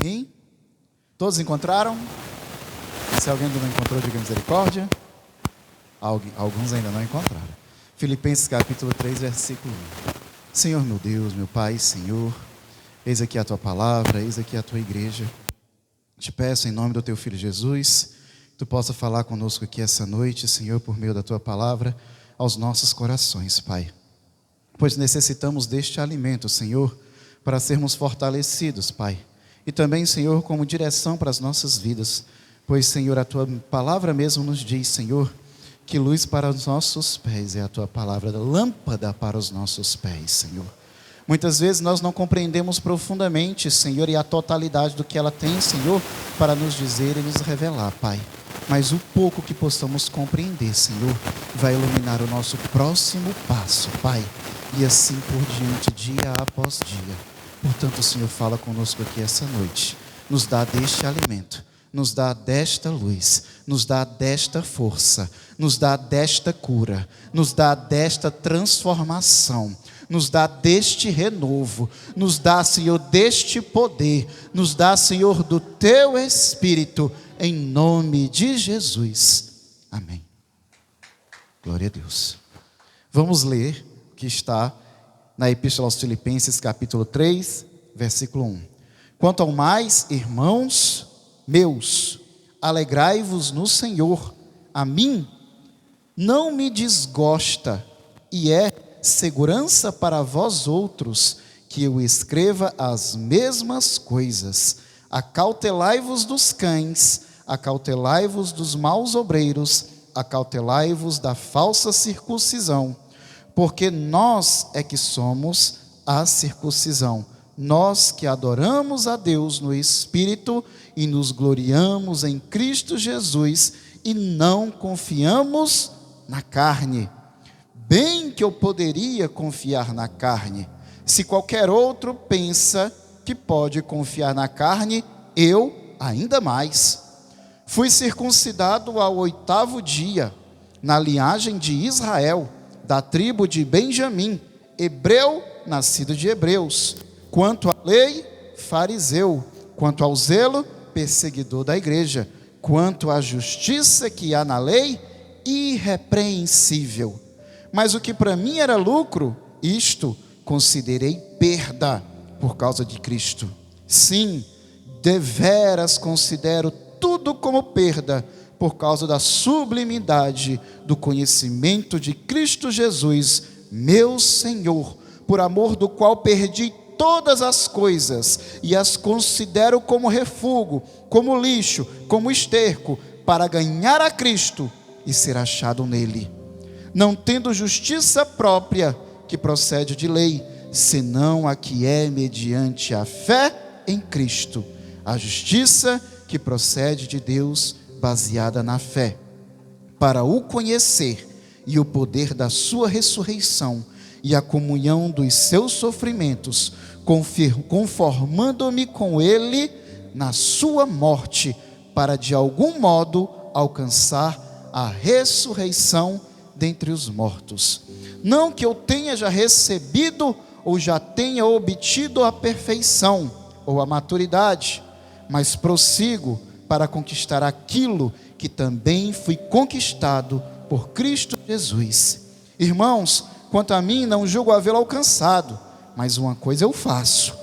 Amém? Todos encontraram? Se alguém ainda não encontrou, diga misericórdia. Alguns ainda não encontraram. Filipenses capítulo 3, versículo 1. Senhor meu Deus, meu Pai, Senhor, eis aqui a Tua palavra, eis aqui a Tua igreja. Te peço em nome do Teu Filho Jesus, que Tu possa falar conosco aqui essa noite, Senhor, por meio da Tua palavra, aos nossos corações, Pai. Pois necessitamos deste alimento, Senhor, para sermos fortalecidos, Pai. E também, Senhor, como direção para as nossas vidas. Pois, Senhor, a Tua palavra mesmo nos diz, Senhor, que luz para os nossos pés é a Tua palavra, lâmpada para os nossos pés, Senhor. Muitas vezes nós não compreendemos profundamente, Senhor, e a totalidade do que ela tem, Senhor, para nos dizer e nos revelar, Pai. Mas o pouco que possamos compreender, Senhor, vai iluminar o nosso próximo passo, Pai. E assim por diante, dia após dia. Portanto, Senhor, fala conosco aqui essa noite. Nos dá deste alimento, nos dá desta luz, nos dá desta força, nos dá desta cura, nos dá desta transformação, nos dá deste renovo, nos dá, Senhor, deste poder, nos dá, Senhor, do Teu Espírito, em nome de Jesus. Amém. Glória a Deus. Vamos ler o que está na Epístola aos Filipenses, capítulo 3, versículo 1. Quanto ao mais, irmãos meus, alegrai-vos no Senhor. A mim não me desgosta e é segurança para vós outros que eu escreva as mesmas coisas. Acautelai-vos dos cães, acautelai-vos dos maus obreiros, acautelai-vos da falsa circuncisão, porque nós é que somos a circuncisão, nós que adoramos a Deus no Espírito e nos gloriamos em Cristo Jesus e não confiamos na carne. Bem que eu poderia confiar na carne. Se qualquer outro pensa que pode confiar na carne, eu ainda mais. Fui circuncidado ao 8º dia, na linhagem de Israel, da tribo de Benjamim, hebreu, nascido de hebreus. Quanto à lei, fariseu. Quanto ao zelo, perseguidor da igreja. Quanto à justiça que há na lei, irrepreensível. Mas o que para mim era lucro, isto considerei perda por causa de Cristo. Sim, deveras considero tudo como perda por causa da sublimidade do conhecimento de Cristo Jesus, meu Senhor, por amor do qual perdi todas as coisas e as considero como refúgio, como lixo, como esterco, para ganhar a Cristo e ser achado nele, não tendo justiça própria que procede de lei, senão a que é mediante a fé em Cristo, a justiça que procede de Deus, baseada na fé, para o conhecer e o poder da sua ressurreição e a comunhão dos seus sofrimentos, conformando-me com ele na sua morte, para de algum modo alcançar a ressurreição dentre os mortos. Não que eu tenha já recebido ou já tenha obtido a perfeição ou a maturidade, mas prossigo para conquistar aquilo que também fui conquistado por Cristo Jesus. Irmãos, quanto a mim, não julgo havê-lo alcançado, mas uma coisa eu faço,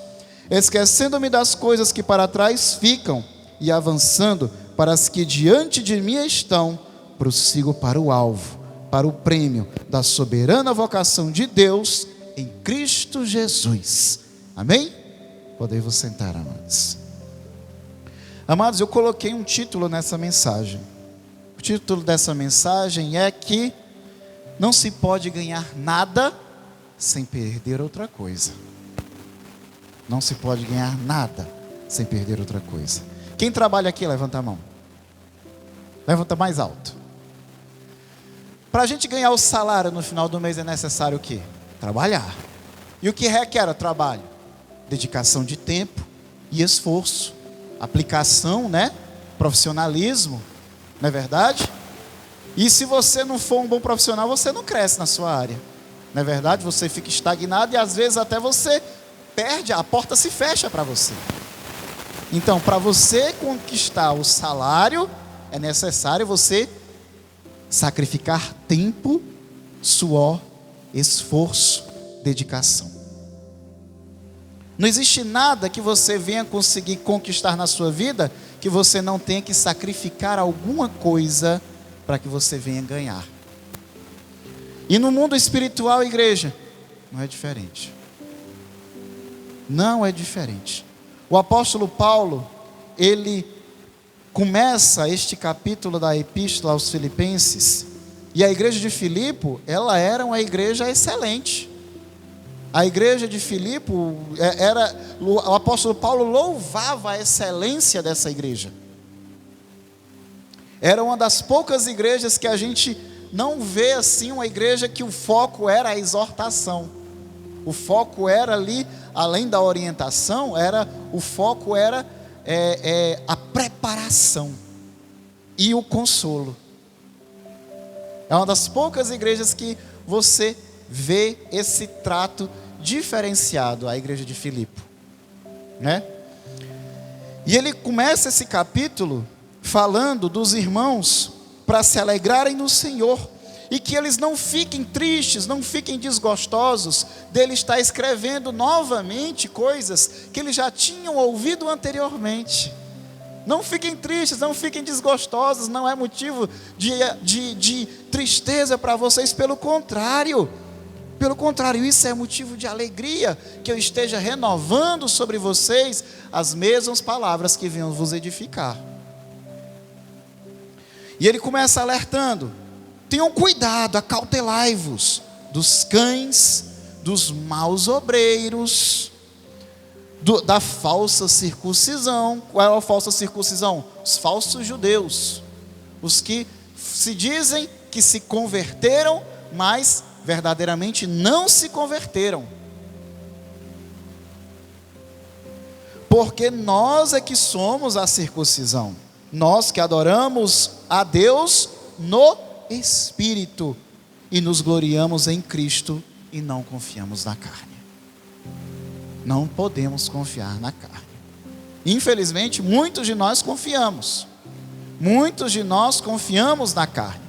esquecendo-me das coisas que para trás ficam e avançando para as que diante de mim estão, prossigo para o alvo, para o prêmio da soberana vocação de Deus em Cristo Jesus. Amém? Podem vos sentar, amados. Amados, eu coloquei um título nessa mensagem. O título dessa mensagem é que não se pode ganhar nada sem perder outra coisa. Não se pode ganhar nada sem perder outra coisa. Quem trabalha aqui, levanta a mão. Levanta mais alto. Para a gente ganhar o salário no final do mês é necessário o quê? Trabalhar. E o que requer o trabalho? Dedicação de tempo e esforço. Aplicação, né? Profissionalismo, não é verdade? E se você não for um bom profissional, você não cresce na sua área, não é verdade? Você fica estagnado e às vezes até você perde, a porta se fecha para você. Então, para você conquistar o salário, é necessário você sacrificar tempo, suor, esforço, dedicação. Não existe nada que você venha conseguir conquistar na sua vida que você não tenha que sacrificar alguma coisa para que você venha ganhar. E no mundo espiritual, igreja, não é diferente. Não é diferente. O apóstolo Paulo, ele começa este capítulo da epístola aos Filipenses, e a igreja de Filipe, ela era uma igreja excelente. A igreja de Filipe, o apóstolo Paulo louvava a excelência dessa igreja. Era uma das poucas igrejas que a gente não vê assim uma igreja que o foco era a exortação. O foco era ali, além da orientação, o foco era a preparação e o consolo. É uma das poucas igrejas que você vê esse trato diferenciado, a igreja de Filipe, né? E ele começa esse capítulo falando dos irmãos para se alegrarem no Senhor, e que eles não fiquem tristes, não fiquem desgostosos dele estar escrevendo novamente coisas que eles já tinham ouvido anteriormente. Não fiquem tristes, não fiquem desgostosos, não é motivo de tristeza para vocês, pelo contrário, isso é motivo de alegria, que eu esteja renovando sobre vocês as mesmas palavras que venham vos edificar. E ele começa alertando: tenham cuidado, acautelai-vos dos cães, dos maus obreiros, da falsa circuncisão. Qual é a falsa circuncisão? Os falsos judeus, os que se dizem que se converteram, mas verdadeiramente não se converteram. Porque nós é que somos a circuncisão, nós que adoramos a Deus no Espírito e nos gloriamos em Cristo e não confiamos na carne. Não podemos confiar na carne. Infelizmente, muitos de nós confiamos na carne.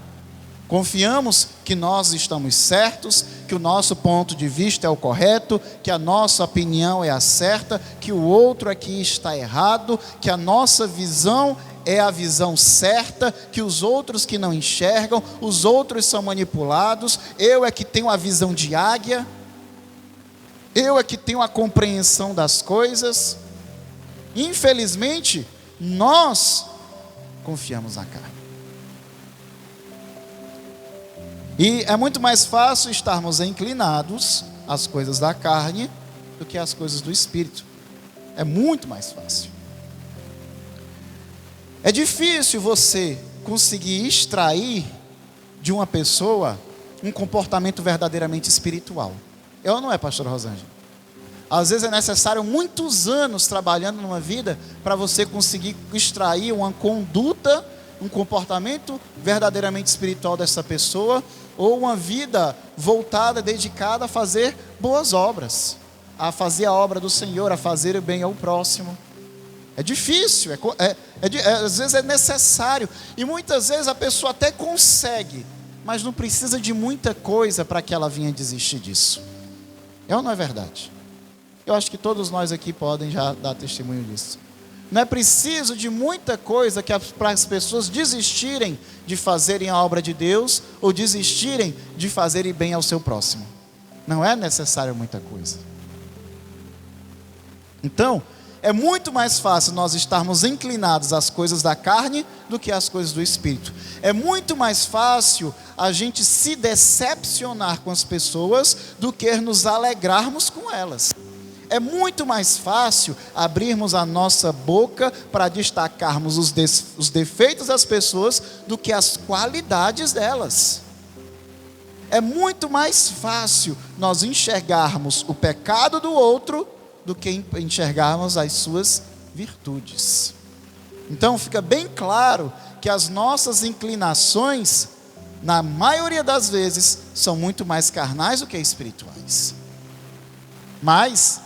Confiamos que nós estamos certos, que o nosso ponto de vista é o correto, que a nossa opinião é a certa, que o outro aqui está errado, que a nossa visão é a visão certa, que os outros que não enxergam, os outros são manipulados, eu é que tenho a visão de águia, eu é que tenho a compreensão das coisas. Infelizmente, nós confiamos na carne. E é muito mais fácil estarmos inclinados às coisas da carne do que às coisas do Espírito. É muito mais fácil. É difícil você conseguir extrair de uma pessoa um comportamento verdadeiramente espiritual. É ou não é, pastor Rosângela? Às vezes é necessário muitos anos trabalhando numa vida para você conseguir extrair uma conduta, um comportamento verdadeiramente espiritual dessa pessoa, ou uma vida voltada, dedicada a fazer boas obras, a fazer a obra do Senhor, a fazer o bem ao próximo. É difícil, às vezes é necessário, e muitas vezes a pessoa até consegue, mas não precisa de muita coisa para que ela venha desistir disso. É ou não é verdade? Eu acho que todos nós aqui podem já dar testemunho disso. Não é preciso de muita coisa para as pessoas desistirem de fazerem a obra de Deus, ou desistirem de fazerem bem ao seu próximo. Não é necessário muita coisa. Então, é muito mais fácil nós estarmos inclinados às coisas da carne do que às coisas do Espírito. É muito mais fácil a gente se decepcionar com as pessoas do que nos alegrarmos com elas. É muito mais fácil abrirmos a nossa boca para destacarmos os defeitos das pessoas do que as qualidades delas. É muito mais fácil nós enxergarmos o pecado do outro do que enxergarmos as suas virtudes. Então fica bem claro que as nossas inclinações, na maioria das vezes, são muito mais carnais do que espirituais. Mas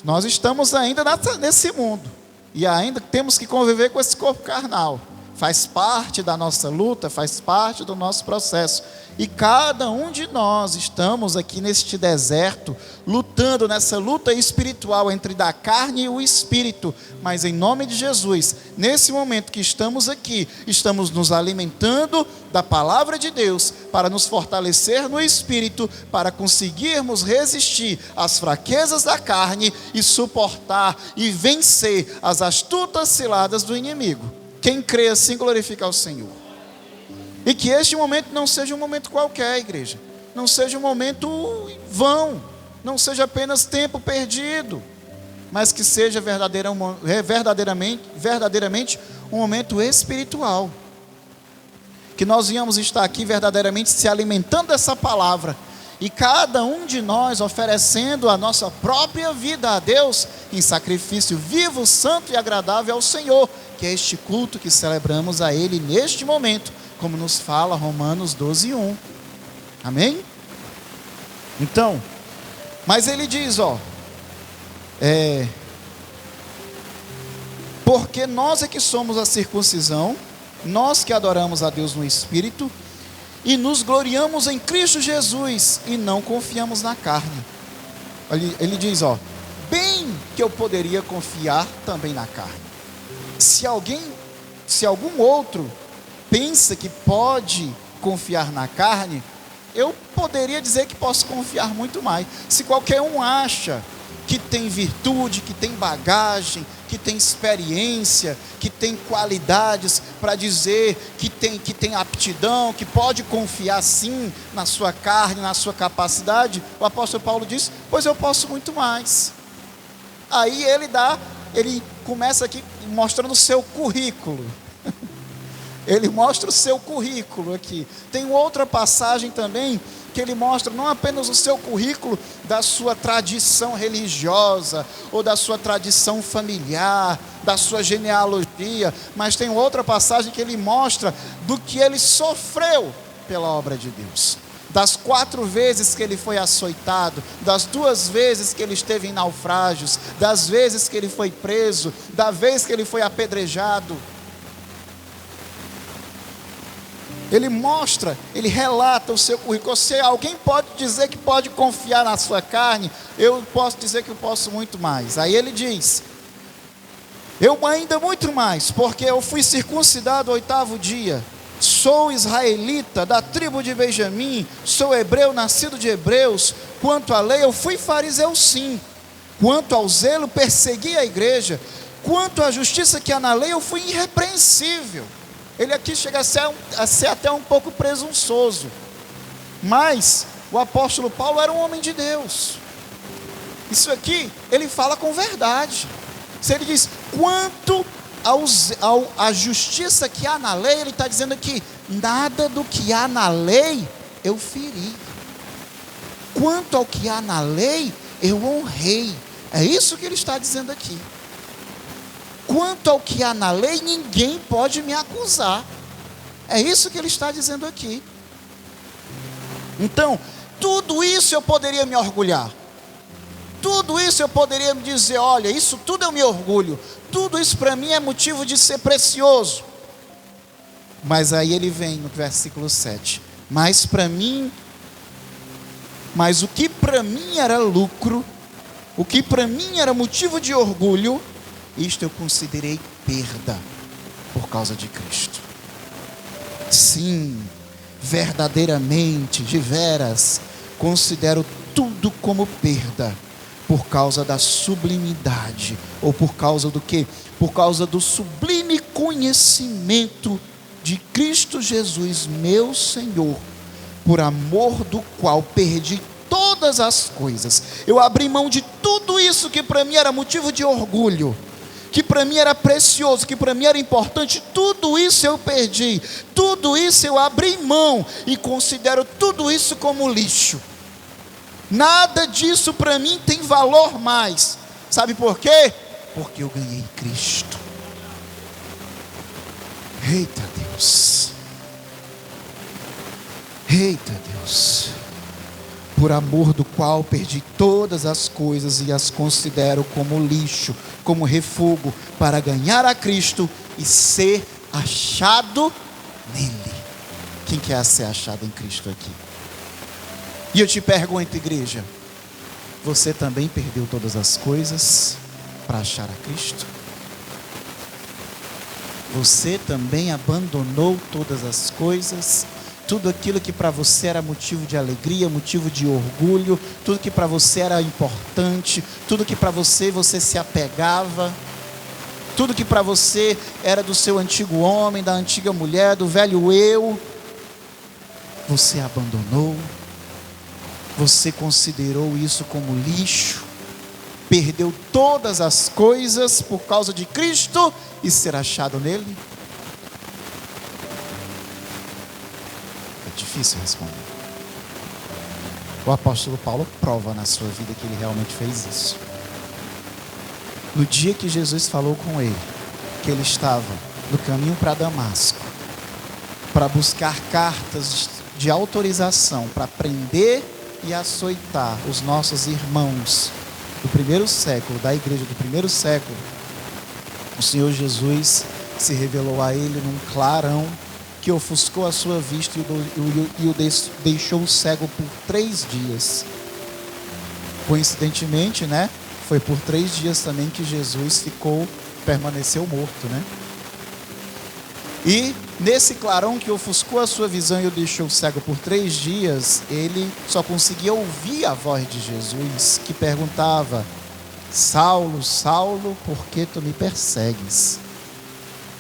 nós estamos ainda nesse mundo. e ainda temos que conviver com esse corpo carnal. Faz parte da nossa luta, faz parte do nosso processo. E cada um de nós estamos aqui neste deserto, lutando nessa luta espiritual entre da carne e o espírito. Mas em nome de Jesus, nesse momento que estamos aqui, estamos nos alimentando da palavra de Deus, para nos fortalecer no espírito, para conseguirmos resistir às fraquezas da carne e suportar e vencer as astutas ciladas do inimigo. Quem crê assim glorifica ao Senhor. E que este momento não seja um momento qualquer, igreja. Não seja um momento vão. Não seja apenas tempo perdido. Mas que seja verdadeiramente um momento espiritual. Que nós venhamos estar aqui verdadeiramente se alimentando dessa palavra. E cada um de nós oferecendo a nossa própria vida a Deus em sacrifício vivo, santo e agradável ao Senhor, que é este culto que celebramos a Ele neste momento, como nos fala Romanos 12:1. Amém? Então, mas ele diz, porque nós é que somos a circuncisão, nós que adoramos a Deus no Espírito, e nos gloriamos em Cristo Jesus, e não confiamos na carne. Ele diz, bem que eu poderia confiar também na carne. Se algum outro pensa que pode confiar na carne, eu poderia dizer que posso confiar muito mais. Se qualquer um acha que tem virtude, que tem bagagem, que tem experiência, que tem qualidades para dizer que tem aptidão, que pode confiar sim na sua carne, na sua capacidade, o apóstolo Paulo diz, pois eu posso muito mais. Aí ele começa aqui mostrando o seu currículo. Ele mostra o seu currículo aqui. Tem outra passagem também que ele mostra não apenas o seu currículo da sua tradição religiosa ou da sua tradição familiar, da sua genealogia, mas tem outra passagem que ele mostra do que ele sofreu pela obra de Deus. Das 4 vezes que ele foi açoitado, das 2 vezes que ele esteve em naufrágios, das vezes que ele foi preso, da vez que ele foi apedrejado. Ele mostra, ele relata o seu currículo. Se alguém pode dizer que pode confiar na sua carne, eu posso dizer que eu posso muito mais. Aí ele diz, eu ainda muito mais, porque eu fui circuncidado ao 8º dia, sou israelita da tribo de Benjamim, sou hebreu, nascido de hebreus, quanto à lei eu fui fariseu sim, quanto ao zelo persegui a igreja, quanto à justiça que há na lei eu fui irrepreensível. Ele aqui chega a ser até um pouco presunçoso, mas o apóstolo Paulo era um homem de Deus. Isso aqui ele fala com verdade. Se ele diz quanto à justiça que há na lei, ele está dizendo aqui, nada do que há na lei eu feri, quanto ao que há na lei eu honrei. É isso que ele está dizendo aqui. Quanto ao que há na lei, ninguém pode me acusar. É isso que ele está dizendo aqui. Então, tudo isso eu poderia me orgulhar. Tudo isso eu poderia me dizer, olha, isso tudo eu me orgulho. Tudo isso para mim é motivo de ser precioso. Mas aí ele vem no versículo 7. Mas o que para mim era lucro, o que para mim era motivo de orgulho, isto eu considerei perda por causa de Cristo. Sim, verdadeiramente, de veras, considero tudo como perda por causa da sublimidade, ou por causa do quê? Por causa do sublime conhecimento de Cristo Jesus, meu Senhor, por amor do qual perdi todas as coisas. Eu abri mão de tudo isso que para mim era motivo de orgulho, que para mim era precioso, que para mim era importante, tudo isso eu perdi, tudo isso eu abri mão e considero tudo isso como lixo. Nada disso para mim tem valor mais. Sabe por quê? Porque eu ganhei Cristo. Eita Deus, eita Deus, por amor do qual perdi todas as coisas e as considero como lixo, como refúgio para ganhar a Cristo e ser achado nele. Quem quer ser achado em Cristo aqui? E eu te pergunto, igreja, você também perdeu todas as coisas para achar a Cristo? Você também abandonou todas as coisas? Tudo aquilo que para você era motivo de alegria, motivo de orgulho, tudo que para você era importante, tudo que para você se apegava, tudo que para você era do seu antigo homem, da antiga mulher, do velho eu, você abandonou, você considerou isso como lixo, perdeu todas as coisas por causa de Cristo e ser achado nele? É difícil responder. O apóstolo Paulo prova na sua vida que ele realmente fez isso. No dia que Jesus falou com ele, que ele estava no caminho para Damasco, para buscar cartas de autorização, para prender e açoitar os nossos irmãos do primeiro século, da igreja do primeiro século, o Senhor Jesus se revelou a ele num clarão que ofuscou a sua vista e o deixou cego por 3 dias. Coincidentemente, né? Foi por 3 dias também que Jesus permaneceu morto, né? E nesse clarão que ofuscou a sua visão e o deixou cego por 3 dias, ele só conseguia ouvir a voz de Jesus, que perguntava: Saulo, Saulo, por que tu me persegues?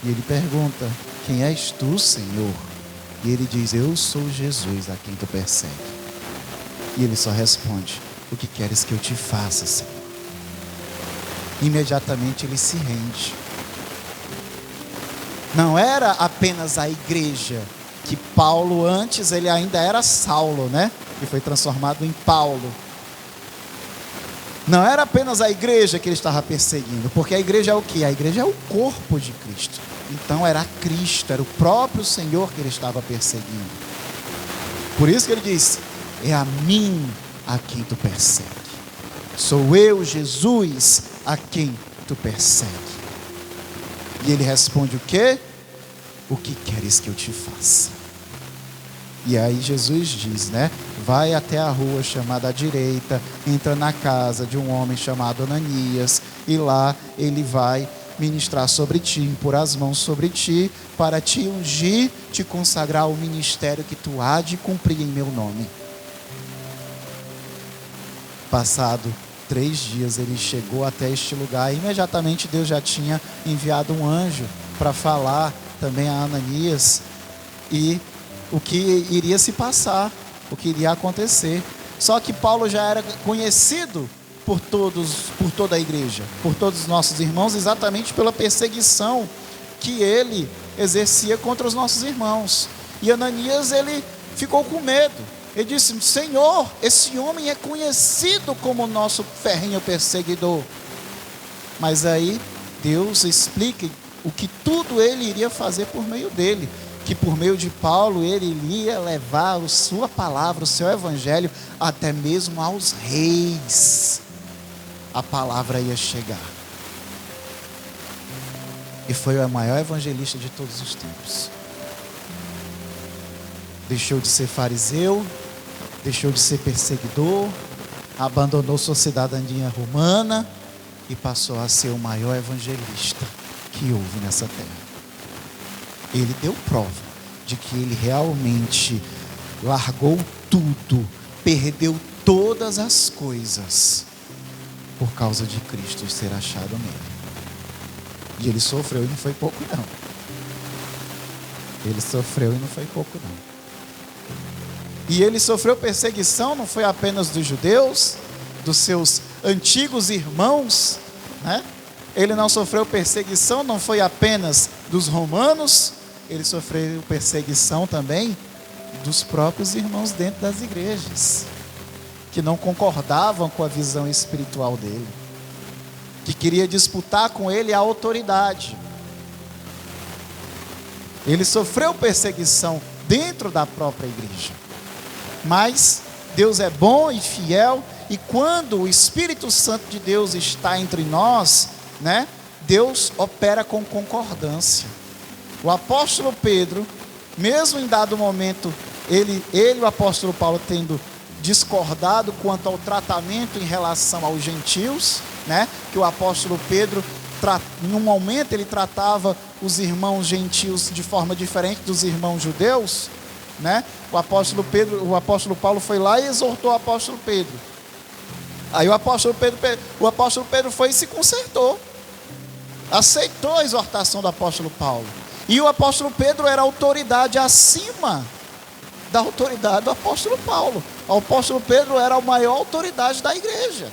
E ele pergunta: quem és tu, Senhor? E ele diz: eu sou Jesus a quem tu persegue. E ele só responde: o que queres que eu te faça, Senhor? Imediatamente ele se rende. Não era apenas a igreja, que Paulo antes ele ainda era Saulo, né? Que foi transformado em Paulo. Não era apenas a igreja que ele estava perseguindo, porque a igreja é o quê? A igreja é o corpo de Cristo. Então era Cristo, era o próprio Senhor que ele estava perseguindo. Por isso que ele diz: é a mim a quem tu persegue. Sou eu, Jesus, a quem tu persegue. E ele responde o quê? O que queres que eu te faça? E aí Jesus diz, né? Vai até a rua chamada à direita, entra na casa de um homem chamado Ananias, e lá ele vai ministrar sobre ti, impor as mãos sobre ti, para te ungir, te consagrar ao ministério que tu há de cumprir em meu nome. Passado 3 dias ele chegou até este lugar, e imediatamente Deus já tinha enviado um anjo para falar também a Ananias e o que iria se passar, o que iria acontecer. Só que Paulo já era conhecido por toda a igreja, por todos os nossos irmãos, exatamente pela perseguição que ele exercia contra os nossos irmãos. E Ananias, ele ficou com medo. Ele disse: Senhor, esse homem é conhecido como nosso ferrenho perseguidor. Mas aí Deus explica o que tudo ele iria fazer por meio dele, que por meio de Paulo ele iria levar a sua palavra, o seu evangelho, até mesmo aos reis. A palavra ia chegar. E foi o maior evangelista de todos os tempos. Deixou de ser fariseu, deixou de ser perseguidor, abandonou sua cidadania romana e passou a ser o maior evangelista que houve nessa terra. Ele deu prova de que ele realmente largou tudo, perdeu todas as coisas por causa de Cristo ser achado nele. E ele sofreu e não foi pouco não. Ele sofreu e não foi pouco não. E ele sofreu perseguição, não foi apenas dos judeus, dos seus antigos irmãos, né? Ele não sofreu perseguição, não foi apenas dos romanos, ele sofreu perseguição também dos próprios irmãos dentro das igrejas, que não concordavam com a visão espiritual dele, que queria disputar com ele a autoridade. Ele sofreu perseguição dentro da própria igreja. Mas Deus é bom e fiel, e quando o Espírito Santo de Deus está entre nós, né, Deus opera com concordância. O apóstolo Pedro, mesmo em dado momento, ele e o apóstolo Paulo tendo discordado quanto ao tratamento em relação aos gentios, né, que o apóstolo Pedro, em um momento, ele tratava os irmãos gentios de forma diferente dos irmãos judeus, né? O apóstolo Paulo foi lá e exortou o apóstolo Pedro. Aí o apóstolo Pedro foi e se consertou, aceitou a exortação do apóstolo Paulo. E o apóstolo Pedro era autoridade acima da autoridade do apóstolo Paulo. O apóstolo Pedro era a maior autoridade da igreja.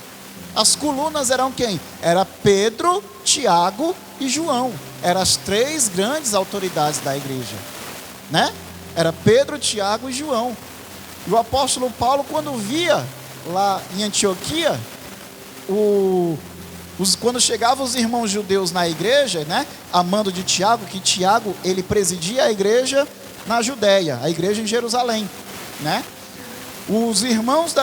As colunas eram quem? Era Pedro, Tiago e João. Eram as três grandes autoridades da igreja, né? Era Pedro, Tiago e João. E o apóstolo Paulo, quando via lá em Antioquia, quando chegavam os irmãos judeus na igreja, né, a mando de Tiago, que Tiago, ele presidia a igreja na Judéia, a igreja em Jerusalém, né? Os irmãos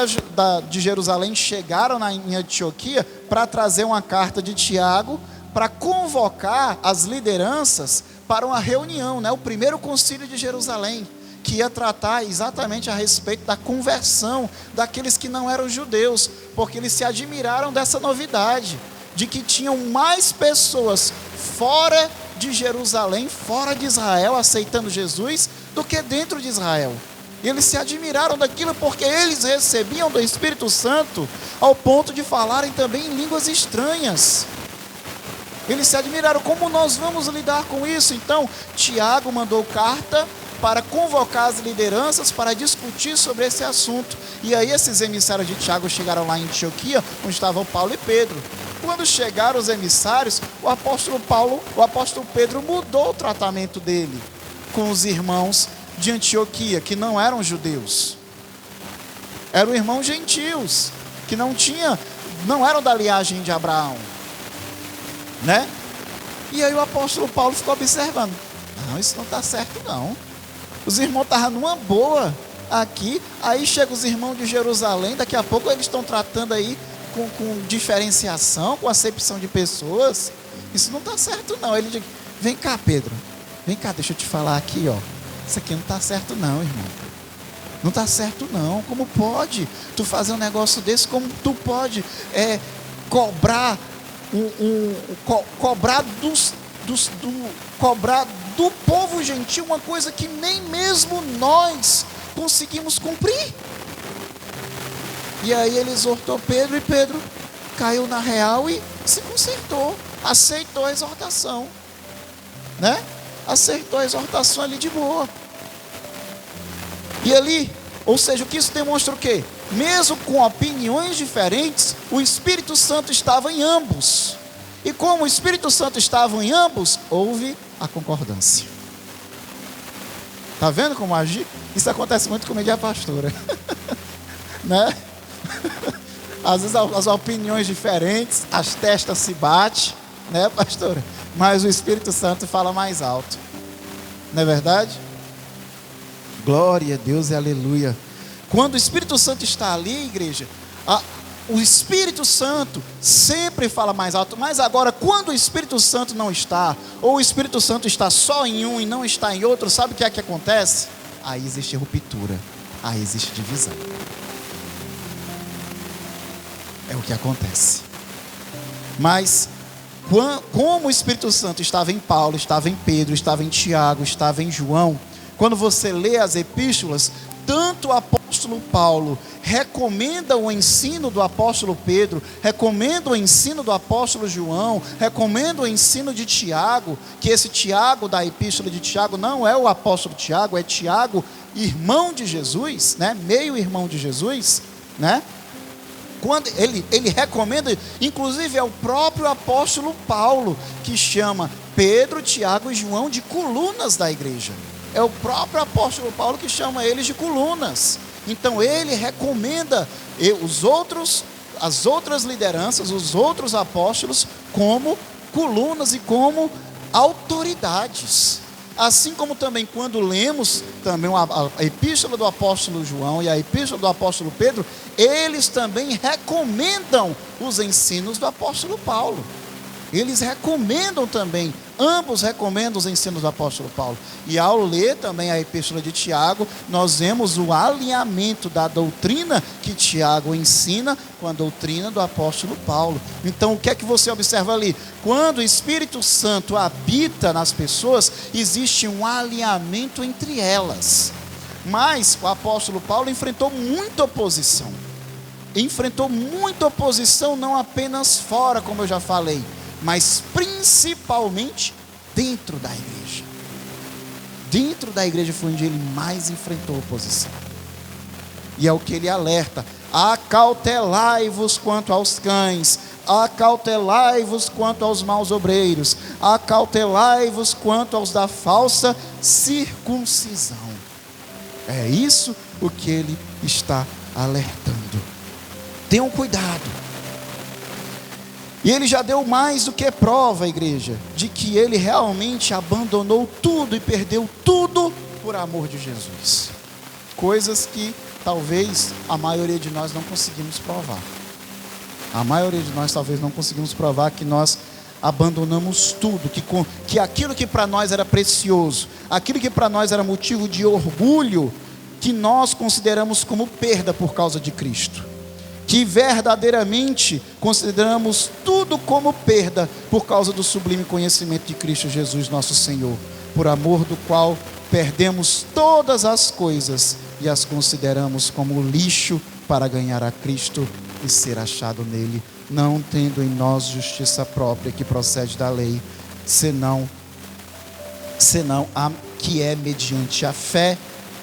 de Jerusalém chegaram em Antioquia para trazer uma carta de Tiago para convocar as lideranças para uma reunião, né? O primeiro concílio de Jerusalém, que ia tratar exatamente a respeito da conversão daqueles que não eram judeus, porque eles se admiraram dessa novidade, de que tinham mais pessoas fora de Jerusalém, fora de Israel, aceitando Jesus, do que dentro de Israel. E eles se admiraram daquilo porque eles recebiam do Espírito Santo ao ponto de falarem também em línguas estranhas. Eles se admiraram, como nós vamos lidar com isso? Então, Tiago mandou carta para convocar as lideranças para discutir sobre esse assunto. E aí esses emissários de Tiago chegaram lá em Antioquia, onde estavam Paulo e Pedro. Quando chegaram os emissários, o apóstolo Pedro mudou o tratamento dele com os irmãos de Antioquia, que não eram judeus. Eram irmãos gentios, que não eram da linhagem de Abraão, né? E aí o apóstolo Paulo ficou observando. Não, isso não está certo não. Os irmãos estavam numa boa aqui, aí chegam os irmãos de Jerusalém, daqui a pouco eles estão tratando aí com diferenciação, com acepção de pessoas. Isso não está certo não. Ele diz, vem cá Pedro, vem cá, deixa eu te falar aqui, ó. Isso aqui não está certo não, irmão. Não está certo não. Como pode tu fazer um negócio desse? Como tu pode cobrar cobrar do povo gentil uma coisa que nem mesmo nós conseguimos cumprir? E aí ele exortou Pedro, e Pedro caiu na real e se consertou, aceitou a exortação, né? Aceitou a exortação ali de boa. E ali, ou seja, o que isso demonstra o quê? Mesmo com opiniões diferentes, o Espírito Santo estava em ambos. E como o Espírito Santo estava em ambos, houve a concordância. Está vendo como agir? Isso acontece muito comigo e a pastora. Né? Às vezes as opiniões diferentes, as testas se batem, né, pastora? Mas o Espírito Santo fala mais alto. Não é verdade? Glória a Deus e aleluia. Quando o Espírito Santo está ali, igreja, o Espírito Santo sempre fala mais alto. Mas agora, quando o Espírito Santo não está, ou o Espírito Santo está só em um e não está em outro, sabe o que é que acontece? Aí existe ruptura, aí existe divisão. É o que acontece. Mas como o Espírito Santo estava em Paulo, estava em Pedro, estava em Tiago, estava em João, quando você lê as epístolas, tanto o apóstolo Paulo recomenda o ensino do apóstolo Pedro, recomenda o ensino do apóstolo João, recomenda o ensino de Tiago, que esse Tiago da epístola de Tiago não é o apóstolo Tiago, é Tiago, irmão de Jesus, né? Meio irmão de Jesus, né? Quando ele recomenda, inclusive é o próprio apóstolo Paulo que chama Pedro, Tiago e João de colunas da igreja. É o próprio apóstolo Paulo que chama eles de colunas. Então ele recomenda as outras lideranças, os outros apóstolos como colunas e como autoridades. Assim como também quando lemos também a epístola do apóstolo João e a epístola do apóstolo Pedro, eles também recomendam os ensinos do apóstolo Paulo. Eles recomendam também, ambos recomendam os ensinos do apóstolo Paulo. E ao ler também a epístola de Tiago, nós vemos o alinhamento da doutrina que Tiago ensina com a doutrina do apóstolo Paulo. Então, o que é que você observa ali? Quando o Espírito Santo habita nas pessoas, existe um alinhamento entre elas. Mas o apóstolo Paulo enfrentou muita oposição. Enfrentou muita oposição, não apenas fora, como eu já falei, mas principalmente dentro da igreja. Dentro da igreja foi onde ele mais enfrentou oposição. E é o que ele alerta: acautelai-vos quanto aos cães, acautelai-vos quanto aos maus obreiros, acautelai-vos quanto aos da falsa circuncisão. É isso o que ele está alertando. Tenham cuidado. E ele já deu mais do que prova, igreja, de que ele realmente abandonou tudo e perdeu tudo por amor de Jesus. Coisas que talvez a maioria de nós não conseguimos provar. A maioria de nós talvez não conseguimos provar que nós abandonamos tudo, que aquilo que para nós era precioso, aquilo que para nós era motivo de orgulho, que nós consideramos como perda por causa de Cristo. Que verdadeiramente consideramos tudo como perda por causa do sublime conhecimento de Cristo Jesus, nosso Senhor, por amor do qual perdemos todas as coisas e as consideramos como lixo para ganhar a Cristo e ser achado nele, não tendo em nós justiça própria que procede da lei, senão a que é mediante a fé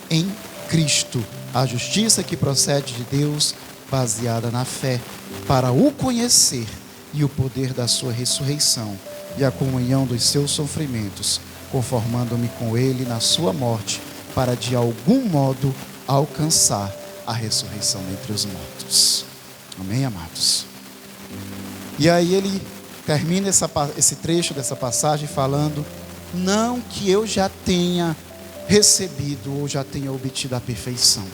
em Cristo, a justiça que procede de Deus, baseada na fé, para o conhecer e o poder da sua ressurreição e a comunhão dos seus sofrimentos, conformando-me com ele na sua morte, para de algum modo alcançar a ressurreição dentre os mortos. Amém, amados? E aí ele termina esse trecho dessa passagem falando: não que eu já tenha recebido ou já tenha obtido a perfeição.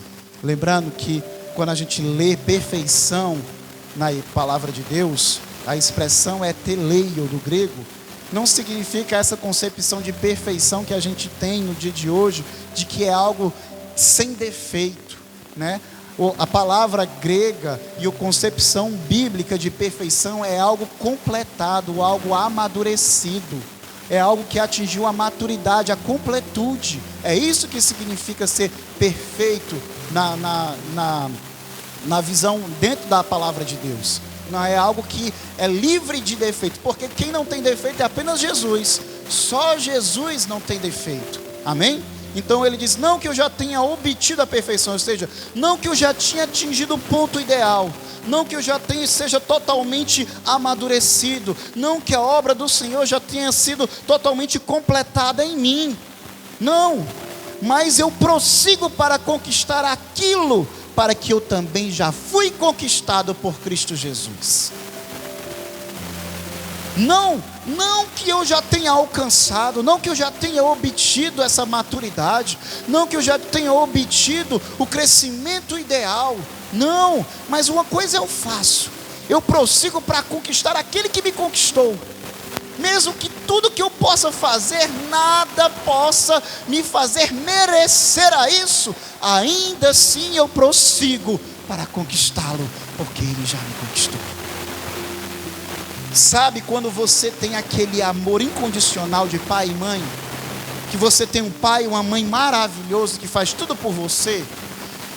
Lembrando que quando a gente lê perfeição na palavra de Deus, a expressão é teleio do grego, não significa essa concepção de perfeição que a gente tem no dia de hoje, de que é algo sem defeito, né? A palavra grega e a concepção bíblica de perfeição é algo completado, algo amadurecido, é algo que atingiu a maturidade, a completude. É isso que significa ser perfeito na visão dentro da palavra de Deus. Não é algo que é livre de defeito, porque quem não tem defeito é apenas Jesus. Só Jesus não tem defeito. Amém? Então ele diz: não que eu já tenha obtido a perfeição, ou seja, não que eu já tinha atingido o ponto ideal, não que eu já seja totalmente amadurecido, não que a obra do Senhor já tenha sido totalmente completada em mim. Não, mas eu prossigo para conquistar aquilo para que eu também já fui conquistado por Cristo Jesus. Não que eu já tenha alcançado, não que eu já tenha obtido essa maturidade, não que eu já tenha obtido o crescimento ideal, não, mas uma coisa eu faço: eu prossigo para conquistar aquele que me conquistou. Mesmo que tudo que eu possa fazer, nada possa me fazer merecer a isso, ainda assim eu prossigo para conquistá-lo, porque ele já me conquistou. Sabe quando você tem aquele amor incondicional de pai e mãe, que você tem um pai e uma mãe maravilhoso que faz tudo por você,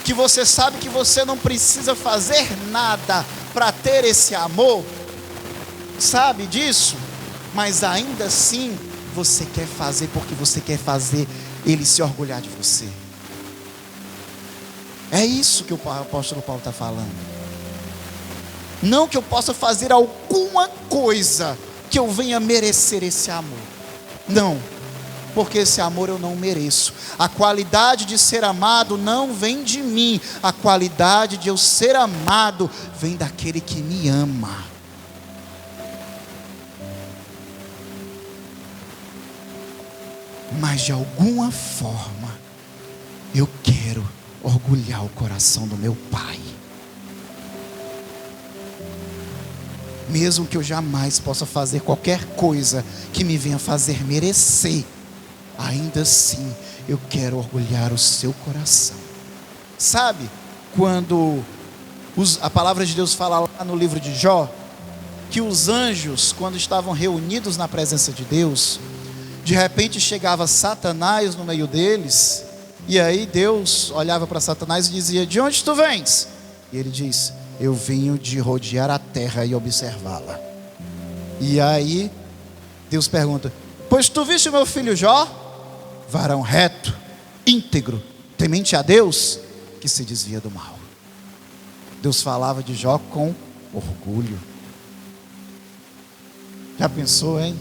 que você sabe que você não precisa fazer nada para ter esse amor, sabe disso? Mas ainda assim você quer fazer, porque você quer fazer ele se orgulhar de você. É isso que o apóstolo Paulo está falando. Não que eu possa fazer alguma coisa que eu venha merecer esse amor. Não, porque esse amor eu não mereço. A qualidade de ser amado não vem de mim. A qualidade de eu ser amado vem daquele que me ama. Mas de alguma forma eu quero orgulhar o coração do meu pai. mesmo que eu jamais possa fazer qualquer coisa que me venha fazer merecer, ainda assim eu quero orgulhar o seu coração. Sabe quando a palavra de Deus fala lá no livro de Jó, que os anjos, quando estavam reunidos na presença de Deus, de repente chegava Satanás no meio deles, e aí Deus olhava para Satanás e dizia: de onde tu vens? E ele diz: eu venho de rodear a terra e observá-la. E aí Deus pergunta: pois tu viste o meu filho Jó, varão reto, íntegro, temente a Deus, que se desvia do mal. Deus falava de Jó com orgulho. Já pensou, hein?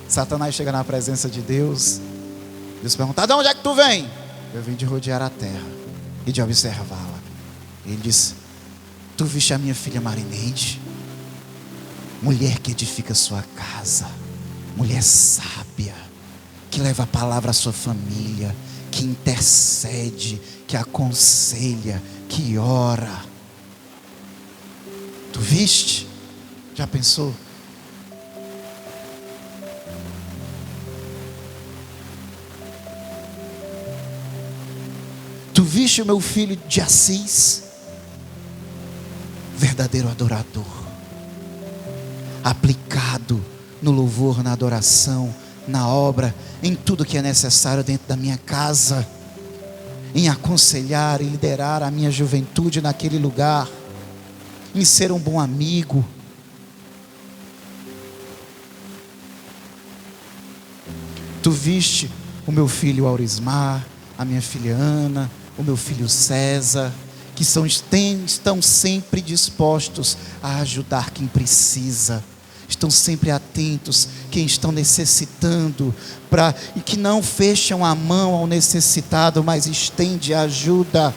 Satanás chega na presença de Deus, Deus pergunta: de onde é que tu vem? Eu vim de rodear a terra e de observá-la. Ele diz: tu viste a minha filha Marineide, mulher que edifica sua casa, mulher sábia, que leva a palavra à sua família, que intercede, que aconselha, que ora. Tu viste? Já pensou? Tu viste o meu filho de Assis, verdadeiro adorador, aplicado no louvor, na adoração, na obra, em tudo que é necessário dentro da minha casa, em aconselhar e liderar a minha juventude naquele lugar, em ser um bom amigo. Tu viste o meu filho Aurismar, a minha filha Ana, o meu filho César, que estão sempre dispostos a ajudar quem precisa, estão sempre atentos quem estão necessitando, e que não fecham a mão ao necessitado, mas estende a ajuda,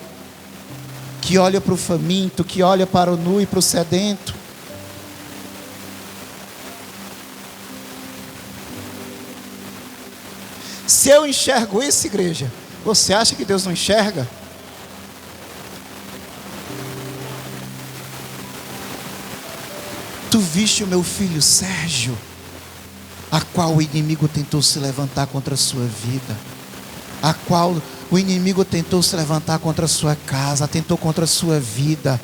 que olha para o faminto, que olha para o nu e para o sedento. Se eu enxergo isso, igreja, você acha que Deus não enxerga? Tu viste o meu filho Sérgio, a qual o inimigo tentou se levantar contra a sua vida, a qual o inimigo tentou se levantar contra a sua casa, atentou contra a sua vida,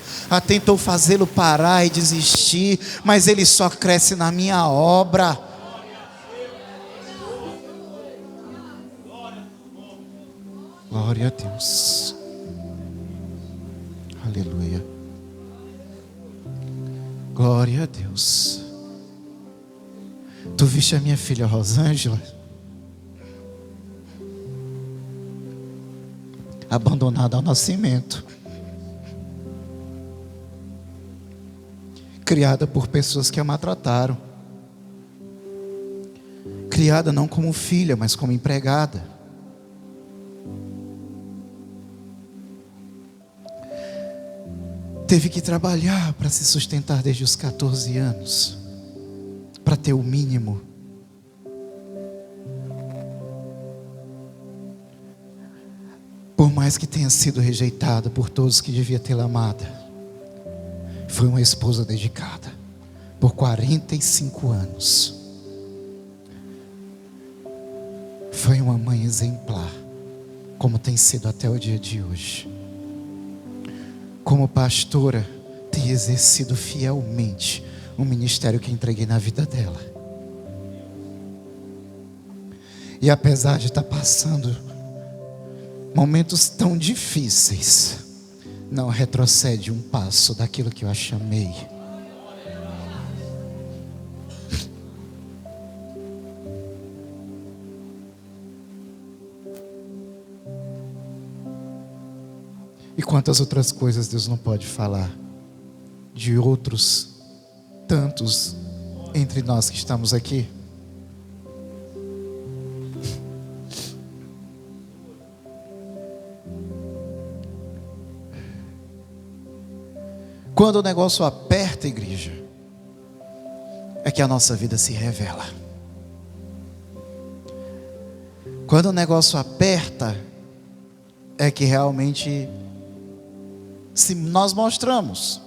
tentou fazê-lo parar e desistir, mas ele só cresce na minha obra. Glória a Deus. Aleluia. Glória a Deus. Tu viste a minha filha Rosângela, abandonada ao nascimento, criada por pessoas que a maltrataram, criada não como filha, mas como empregada. Teve que trabalhar para se sustentar desde os 14 anos, para ter o mínimo. Por mais que tenha sido rejeitada por todos que devia tê-la amada, foi uma esposa dedicada por 45 anos. Foi uma mãe exemplar, como tem sido até o dia de hoje. Como pastora, tem exercido fielmente o ministério que entreguei na vida dela. E apesar de estar passando momentos tão difíceis, não retrocede um passo daquilo que eu a chamei. E quantas outras coisas Deus não pode falar de outros tantos entre nós que estamos aqui. Quando o negócio aperta, igreja, é que a nossa vida se revela. Quando o negócio aperta, é que realmente se nós mostramos.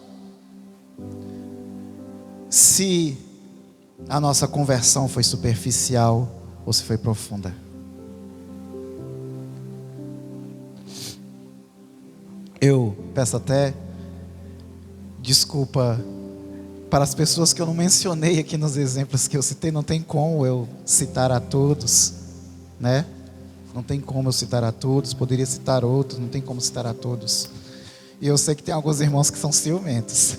se a nossa conversão foi superficial ou se foi profunda. Eu peço até desculpa para as pessoas que eu não mencionei aqui nos exemplos que eu citei. Não tem como eu citar a todos, né? Não tem como eu citar a todos. Poderia citar outros, não tem como citar a todos. E eu sei que tem alguns irmãos que são ciumentos.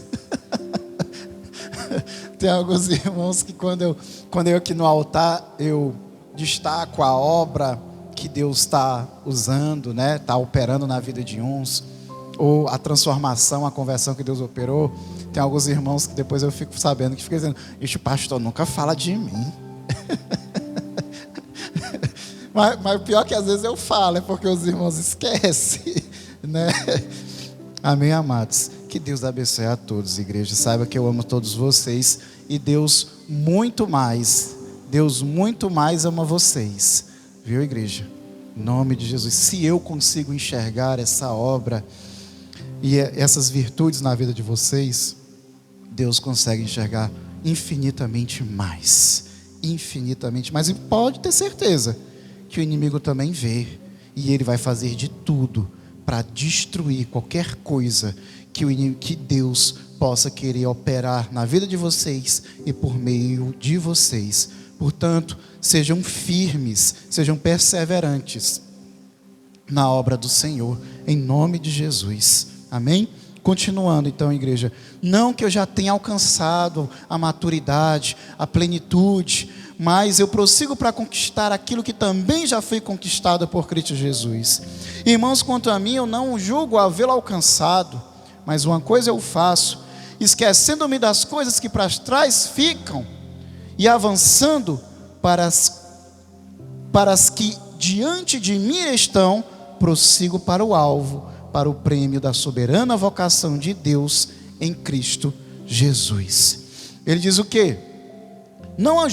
Tem alguns irmãos que quando eu aqui no altar, eu destaco a obra que Deus está usando, né? Está operando na vida de uns, ou a transformação, a conversão que Deus operou. Tem alguns irmãos que depois eu fico sabendo que ficam dizendo: "Este pastor nunca fala de mim." mas o pior é que às vezes eu falo, é porque os irmãos esquecem, né? Amém, amados? Que Deus abençoe a todos, igreja. Saiba que eu amo todos vocês. E Deus muito mais ama vocês. Viu, igreja? Em nome de Jesus. Se eu consigo enxergar essa obra e essas virtudes na vida de vocês, Deus consegue enxergar infinitamente mais. Infinitamente mais. E pode ter certeza que o inimigo também vê. E ele vai fazer de tudo para destruir qualquer coisa que Deus possa querer operar na vida de vocês e por meio de vocês. Portanto, sejam firmes, sejam perseverantes na obra do Senhor, em nome de Jesus. Amém? Continuando então, igreja. Não que eu já tenha alcançado a maturidade, a plenitude, mas eu prossigo para conquistar aquilo que também já foi conquistado por Cristo Jesus. Irmãos, quanto a mim, eu não julgo havê-lo alcançado, mas uma coisa eu faço, esquecendo-me das coisas que para trás ficam e avançando para as que diante de mim estão, prossigo para o alvo, para o prêmio da soberana vocação de Deus em Cristo Jesus. Ele diz o quê? Não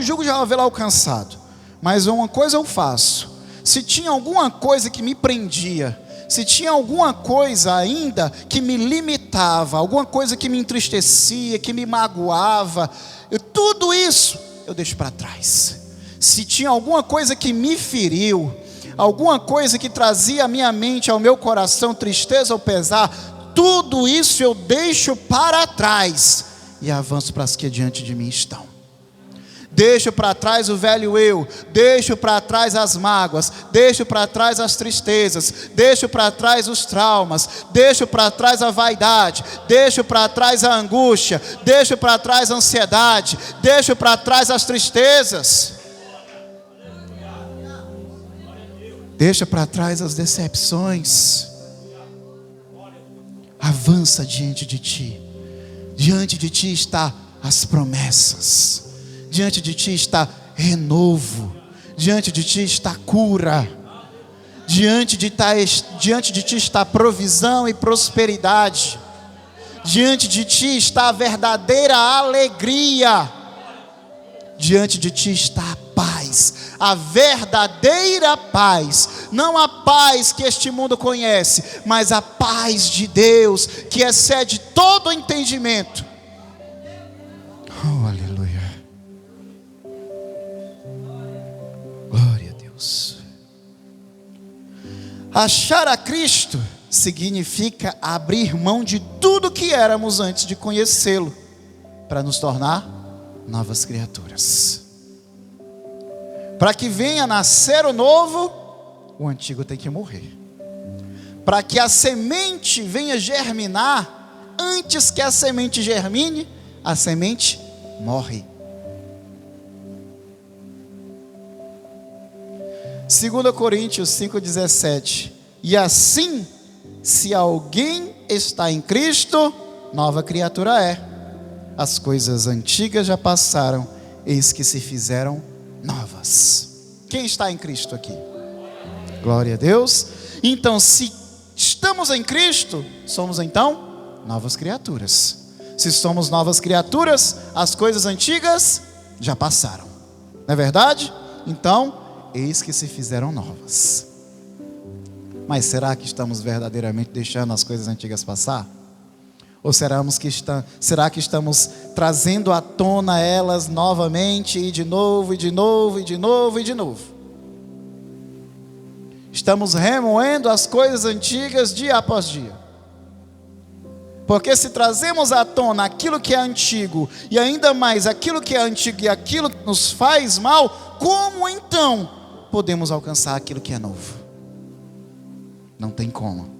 julgo já havê-lo alcançado, mas uma coisa eu faço. Se tinha alguma coisa que me prendia, se tinha alguma coisa ainda que me limitava, alguma coisa que me entristecia, que me magoava, tudo isso eu deixo para trás. Se tinha alguma coisa que me feriu, alguma coisa que trazia à minha mente, ao meu coração, tristeza ou pesar, tudo isso eu deixo para trás e avanço para as que diante de mim estão. Deixo para trás o velho eu, deixo para trás as mágoas, deixo para trás as tristezas, deixo para trás os traumas, deixo para trás a vaidade, deixo para trás a angústia, deixo para trás a ansiedade, deixo para trás as tristezas, deixa para trás as decepções. Avança diante de ti está as promessas. Diante de ti está renovo, diante de ti está cura, diante de ti está provisão e prosperidade, diante de ti está a verdadeira alegria, diante de ti está a paz, a verdadeira paz, não a paz que este mundo conhece, mas a paz de Deus, que excede todo o entendimento. Oh, aleluia. Glória a Deus. Achar a Cristo significa abrir mão de tudo que éramos antes de conhecê-lo, para nos tornar novas criaturas. Para que venha a nascer o novo, o antigo tem que morrer. Para que a semente venha germinar, antes que a semente germine, a semente morre. 2 Coríntios 5,17. E assim, se alguém está em Cristo, nova criatura é. As coisas antigas já passaram, eis que se fizeram novas. Quem está em Cristo aqui? Glória a Deus. Então, se estamos em Cristo, somos então novas criaturas. Se somos novas criaturas, as coisas antigas já passaram. Não é verdade? Então, eis que se fizeram novas. Mas será que estamos verdadeiramente deixando as coisas antigas passar? Ou será que estamos trazendo à tona elas novamente, e de novo, e de novo, e de novo, e de novo? Estamos remoendo as coisas antigas dia após dia. Porque se trazemos à tona aquilo que é antigo, e ainda mais aquilo que é antigo e aquilo que nos faz mal, como então podemos alcançar aquilo que é novo? Não tem como.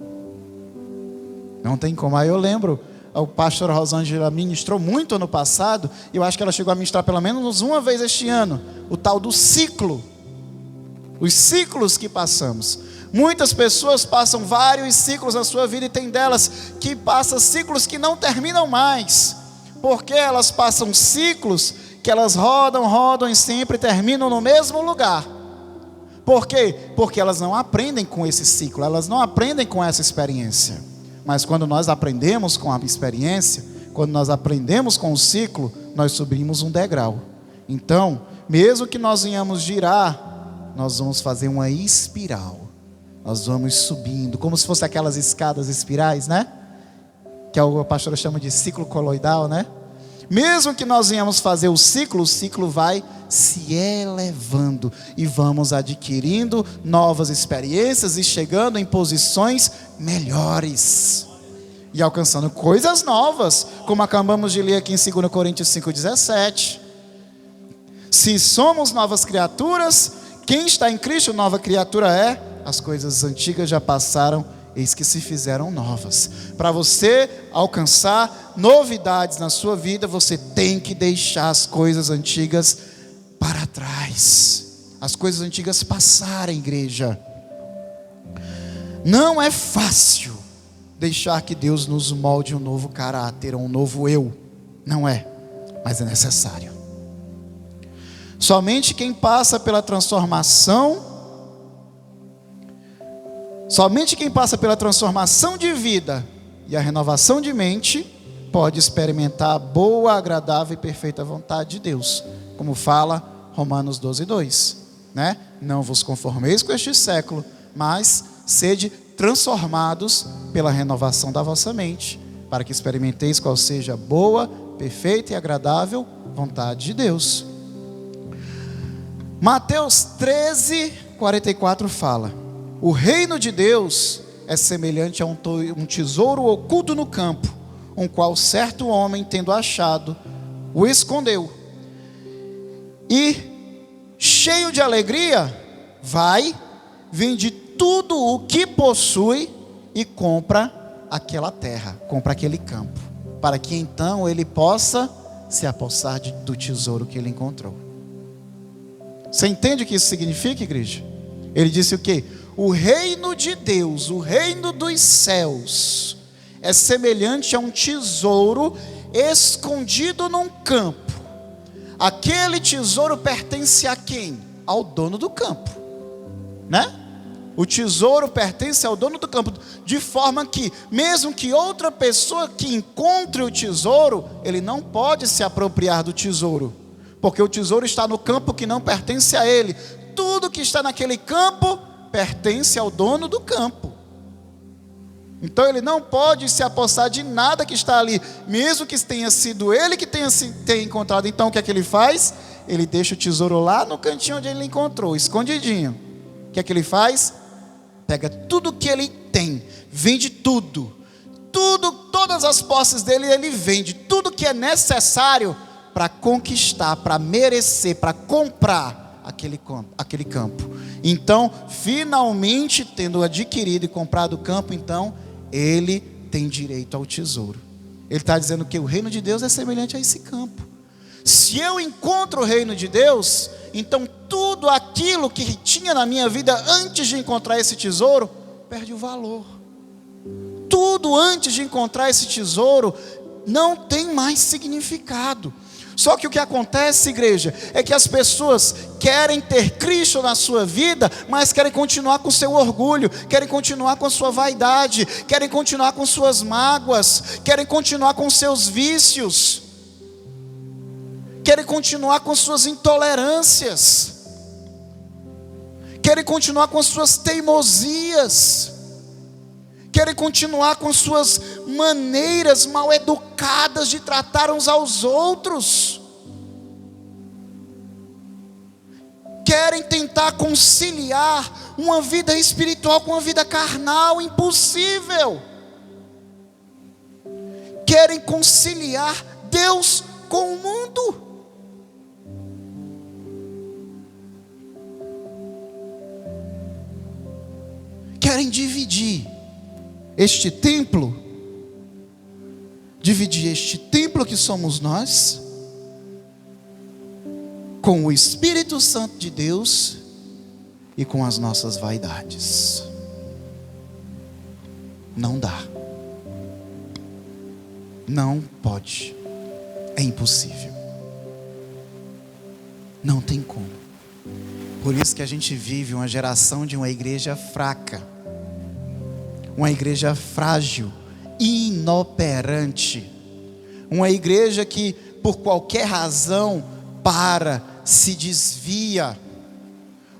Não tem como. Aí eu lembro, o pastor Rosângela ministrou muito ano passado, e eu acho que ela chegou a ministrar pelo menos uma vez este ano, o tal do ciclo. Os ciclos que passamos. Muitas pessoas passam vários ciclos na sua vida, e tem delas que passam ciclos que não terminam mais. Porque elas passam ciclos que elas rodam e sempre terminam no mesmo lugar. Por quê? Porque elas não aprendem com esse ciclo, elas não aprendem com essa experiência. Mas quando nós aprendemos com a experiência, quando nós aprendemos com o ciclo, nós subimos um degrau. Então, mesmo que nós venhamos girar, nós vamos fazer uma espiral. Nós vamos subindo, como se fosse aquelas escadas espirais, né? Que a pastora chama de ciclo coloidal, né? Mesmo que nós venhamos fazer o ciclo vai se elevando. E vamos adquirindo novas experiências e chegando em posições melhores. E alcançando coisas novas, como acabamos de ler aqui em 2 Coríntios 5,17. Se somos novas criaturas, quem está em Cristo, nova criatura é. As coisas antigas já passaram, eis que se fizeram novas. Para você alcançar novidades na sua vida, você tem que deixar as coisas antigas para trás. As coisas antigas passaram, igreja. Não é fácil deixar que Deus nos molde um novo caráter, um novo eu. Não é, mas é necessário. Somente quem passa pela transformação de vida e a renovação de mente pode experimentar a boa, agradável e perfeita vontade de Deus, como fala Romanos 12:2, né? Não vos conformeis com este século, mas sede transformados pela renovação da vossa mente, para que experimenteis qual seja a boa, perfeita e agradável vontade de Deus. Mateus 13:44 fala: o reino de Deus é semelhante a um tesouro oculto no campo, um qual certo homem, tendo achado, o escondeu. E, cheio de alegria, vai, vende tudo o que possui e compra aquela terra, compra aquele campo, para que então ele possa se apossar do tesouro que ele encontrou. Você entende o que isso significa, igreja? Ele disse o quê? O reino de Deus, o reino dos céus, é semelhante a um tesouro escondido num campo. Aquele tesouro pertence a quem? Ao dono do campo, né? O tesouro pertence ao dono do campo, de forma que, mesmo que outra pessoa que encontre o tesouro, ele não pode se apropriar do tesouro, porque o tesouro está no campo que não pertence a ele. Tudo que está naquele campo pertence ao dono do campo. Então ele não pode se apossar de nada que está ali, mesmo que tenha sido ele que tenha encontrado. Então o que é que ele faz? Ele deixa o tesouro lá no cantinho onde ele encontrou, escondidinho. O que é que ele faz? Pega tudo que ele tem, vende tudo, todas as posses dele ele vende, tudo que é necessário para conquistar, para merecer, para comprar aquele campo. Então, finalmente, tendo adquirido e comprado o campo, então, ele tem direito ao tesouro. Ele está dizendo que o reino de Deus é semelhante a esse campo. Se eu encontro o reino de Deus, então tudo aquilo que tinha na minha vida antes de encontrar esse tesouro, perde o valor. Tudo antes de encontrar esse tesouro não tem mais significado. Só que o que acontece, igreja, é que as pessoas querem ter Cristo na sua vida, mas querem continuar com seu orgulho, querem continuar com sua vaidade, querem continuar com suas mágoas, querem continuar com seus vícios, querem continuar com suas intolerâncias, querem continuar com suas teimosias, querem continuar com suas maneiras mal educadas de tratar uns aos outros. Querem tentar conciliar uma vida espiritual com uma vida carnal, impossível. Querem conciliar Deus com o mundo. Querem dividir este templo que somos nós, com o Espírito Santo de Deus e com as nossas vaidades. Não dá. Não pode. É impossível. Não tem como. Por isso que a gente vive uma geração de uma igreja fraca, uma igreja frágil, inoperante, uma igreja que por qualquer razão se desvia,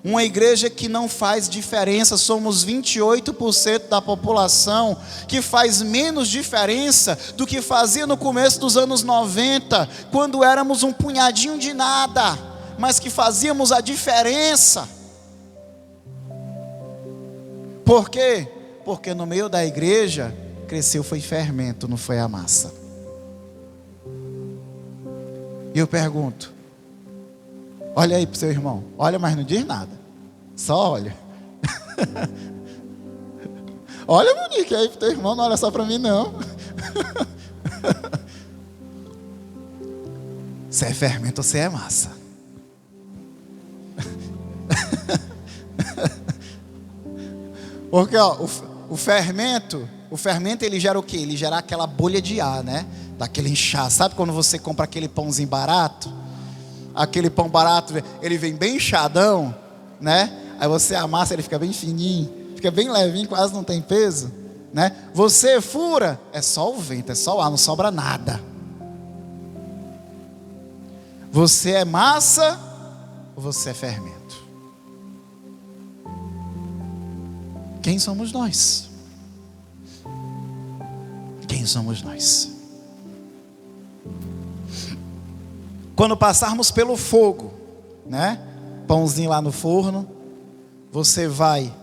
uma igreja que não faz diferença. Somos 28% da população, que faz menos diferença do que fazia no começo dos anos 90, quando éramos um punhadinho de nada, mas que fazíamos a diferença. Por quê? Porque no meio da igreja cresceu foi fermento, não foi a massa. E eu pergunto, olha aí para o seu irmão, olha, mas não diz nada, só olha. Olha, Monique, aí para o teu irmão, não olha só para mim não. Você é fermento ou você é massa? Porque o fermento ele gera o quê? Ele gera aquela bolha de ar, né? Daquele inchar. Sabe quando você compra aquele pãozinho barato? Aquele pão barato, ele vem bem inchadão, né? Aí você amassa, ele fica bem fininho, fica bem levinho, quase não tem peso, né? Você fura, é só o vento, é só o ar, não sobra nada. Você é massa ou você é fermento? Quem somos nós? Quem somos nós? Quando passarmos pelo fogo, né? Pãozinho lá no forno, você vai,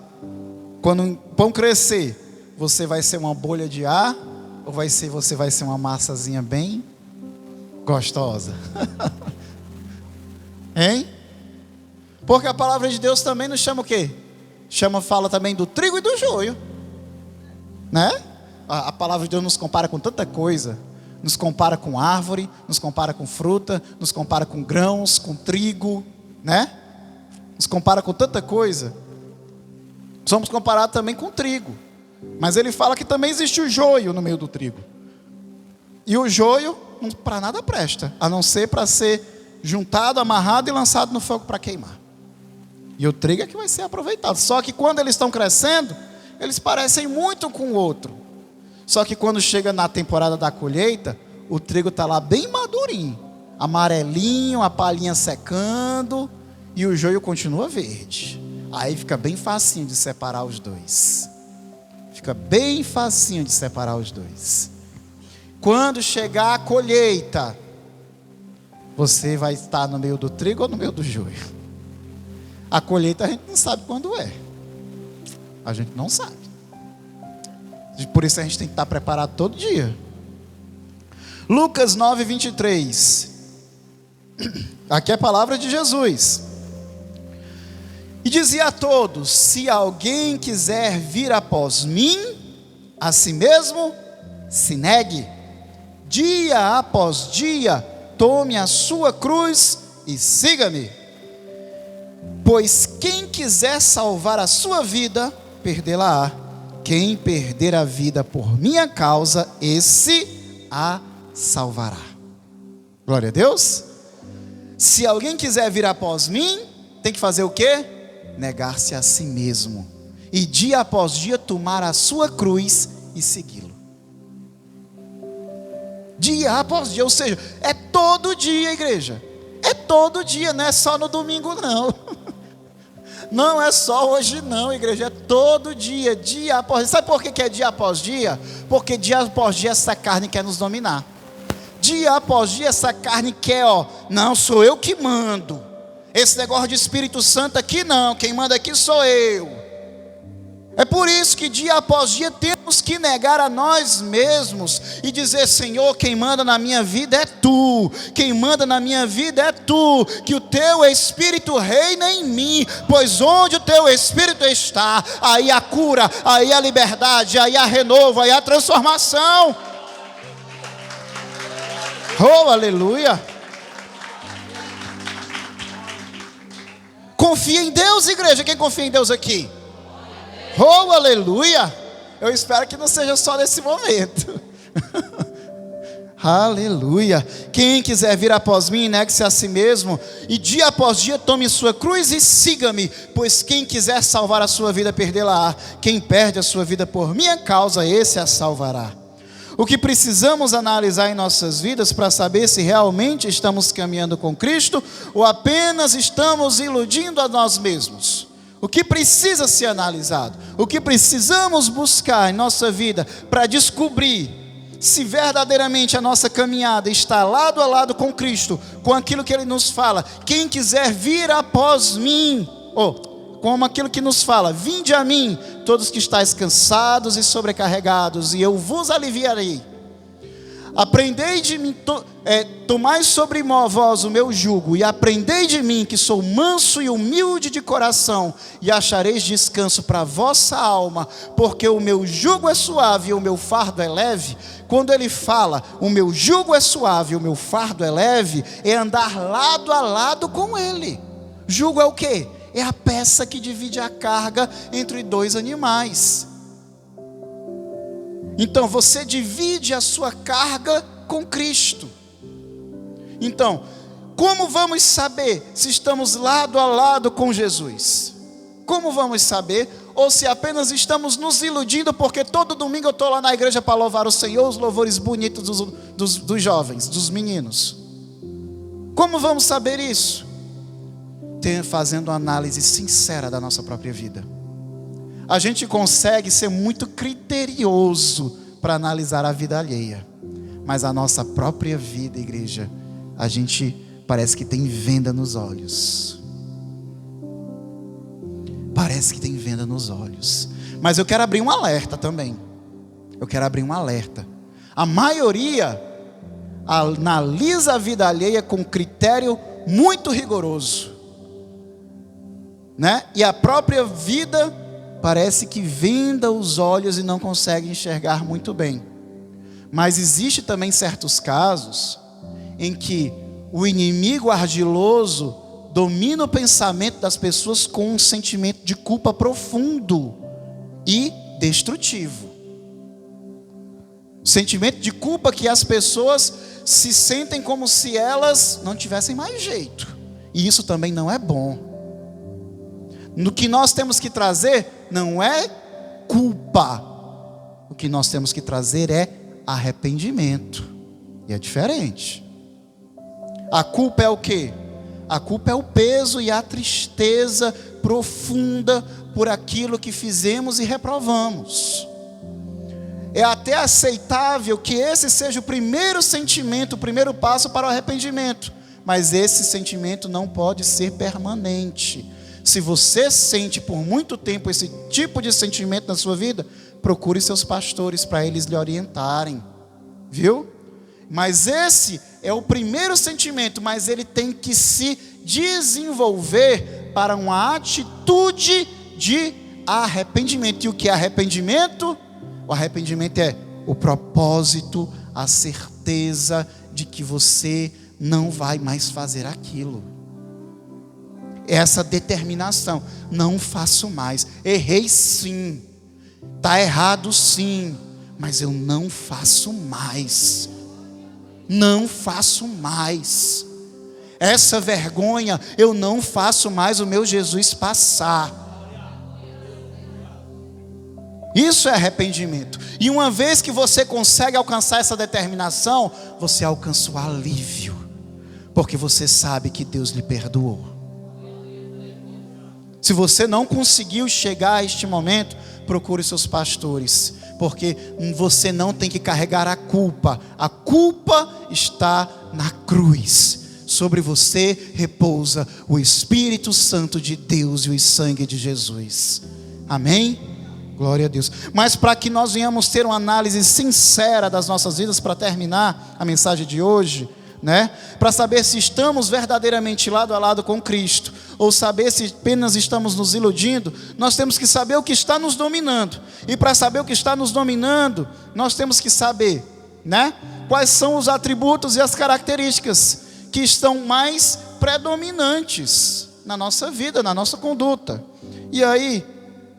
quando o pão crescer, você vai ser uma bolha de ar, ou você vai ser uma massazinha bem gostosa? Hein? Porque a palavra de Deus também nos chama o quê? Fala também do trigo e do joio, né? A palavra de Deus nos compara com tanta coisa. Nos compara com árvore, nos compara com fruta, nos compara com grãos, com trigo, né? Nos compara com tanta coisa. Somos comparados também com trigo. Mas ele fala que também existe o joio no meio do trigo. E o joio para nada presta, a não ser para ser juntado, amarrado e lançado no fogo para queimar. E o trigo é que vai ser aproveitado. Só que quando eles estão crescendo, eles parecem muito com o outro. Só que quando chega na temporada da colheita, o trigo está lá bem madurinho, amarelinho, a palhinha secando, e o joio continua verde. Aí fica bem facinho de separar os dois. Fica bem facinho de separar os dois. Quando chegar a colheita, você vai estar no meio do trigo ou no meio do joio? A colheita a gente não sabe quando é. A gente não sabe. Por isso a gente tem que estar preparado todo dia. Lucas 9, 23. Aqui é a palavra de Jesus. E dizia a todos: se alguém quiser vir após mim, a si mesmo se negue, dia após dia, tome a sua cruz e siga-me. Pois quem quiser salvar a sua vida, perdê-la-á. Quem perder a vida por minha causa, esse a salvará. Glória a Deus. Se alguém quiser vir após mim, tem que fazer o quê? Negar-se a si mesmo. E dia após dia tomar a sua cruz e segui-lo. Dia após dia, ou seja, é todo dia, igreja. É todo dia, não é só no domingo não. Não é só hoje não, igreja, é todo dia, dia após dia. Sabe por que é dia após dia? Porque dia após dia essa carne quer nos dominar. Dia após dia essa carne quer, não, sou eu que mando. Esse negócio de Espírito Santo aqui não, quem manda aqui sou eu. É por isso que dia após dia temos que negar a nós mesmos e dizer: Senhor, quem manda na minha vida é Tu, quem manda na minha vida é Tu, que o Teu Espírito reina em mim, pois onde o Teu Espírito está, aí a cura, aí a liberdade, aí a renovo, aí a transformação. Oh, aleluia! Confia em Deus, igreja. Quem confia em Deus aqui? Oh, aleluia! Eu espero que não seja só nesse momento. Aleluia! Quem quiser vir após mim, negue-se a si mesmo, e dia após dia tome sua cruz e siga-me, pois quem quiser salvar a sua vida, perdê-la-á. Quem perde a sua vida por minha causa, esse a salvará. O que precisamos analisar em nossas vidas para saber se realmente estamos caminhando com Cristo ou apenas estamos iludindo a nós mesmos. O que precisa ser analisado, o que precisamos buscar em nossa vida para descobrir se verdadeiramente a nossa caminhada está lado a lado com Cristo, com aquilo que Ele nos fala. Quem quiser vir após mim, como aquilo que nos fala: vinde a mim, todos que estáis cansados e sobrecarregados, e eu vos aliviarei. Aprendei de mim, tomai sobre vós o meu jugo, e aprendei de mim, que sou manso e humilde de coração, e achareis descanso para a vossa alma, porque o meu jugo é suave e o meu fardo é leve. Quando ele fala, o meu jugo é suave e o meu fardo é leve, é andar lado a lado com ele. Jugo é o quê? É a peça que divide a carga entre dois animais. Então você divide a sua carga com Cristo. Então, como vamos saber se estamos lado a lado com Jesus? Como vamos saber? Ou se apenas estamos nos iludindo porque todo domingo eu estou lá na igreja para louvar o Senhor, os louvores bonitos dos jovens, dos meninos. Como vamos saber isso? Fazendo uma análise sincera da nossa própria vida. A gente consegue ser muito criterioso para analisar a vida alheia, mas a nossa própria vida, igreja, a gente parece que tem venda nos olhos. Parece que tem venda nos olhos. Mas eu quero abrir um alerta também. Eu quero abrir um alerta. A maioria analisa a vida alheia com critério muito rigoroso, né? E a própria vida parece que venda os olhos e não consegue enxergar muito bem. Mas existe também certos casos em que o inimigo ardiloso domina o pensamento das pessoas com um sentimento de culpa profundo e destrutivo. Sentimento de culpa que as pessoas se sentem como se elas não tivessem mais jeito. E isso também não é bom. No que nós temos que trazer não é culpa. O que nós temos que trazer é arrependimento. E é diferente. A culpa é o quê? A culpa é o peso e a tristeza profunda por aquilo que fizemos e reprovamos. É até aceitável que esse seja o primeiro sentimento, o primeiro passo para o arrependimento. Mas esse sentimento não pode ser permanente. Se você sente por muito tempo esse tipo de sentimento na sua vida, procure seus pastores para eles lhe orientarem. Viu? Mas esse é o primeiro sentimento, mas ele tem que se desenvolver para uma atitude de arrependimento. E o que é arrependimento? O arrependimento é o propósito, a certeza de que você não vai mais fazer aquilo. Essa determinação, não faço mais. Errei sim, está errado sim, mas eu não faço mais. Não faço mais. Essa vergonha, eu não faço mais o meu Jesus passar. Isso é arrependimento. E uma vez que você consegue alcançar essa determinação, você alcança o alívio, porque você sabe que Deus lhe perdoou. Se você não conseguiu chegar a este momento, procure seus pastores, porque você não tem que carregar a culpa está na cruz. Sobre você repousa o Espírito Santo de Deus e o sangue de Jesus. Amém? Glória a Deus. Mas para que nós venhamos ter uma análise sincera das nossas vidas, para terminar a mensagem de hoje, para saber se estamos verdadeiramente lado a lado com Cristo, ou saber se apenas estamos nos iludindo, nós temos que saber o que está nos dominando. E para saber o que está nos dominando, nós temos que saber, quais são os atributos e as características que estão mais predominantes na nossa vida, na nossa conduta. E aí,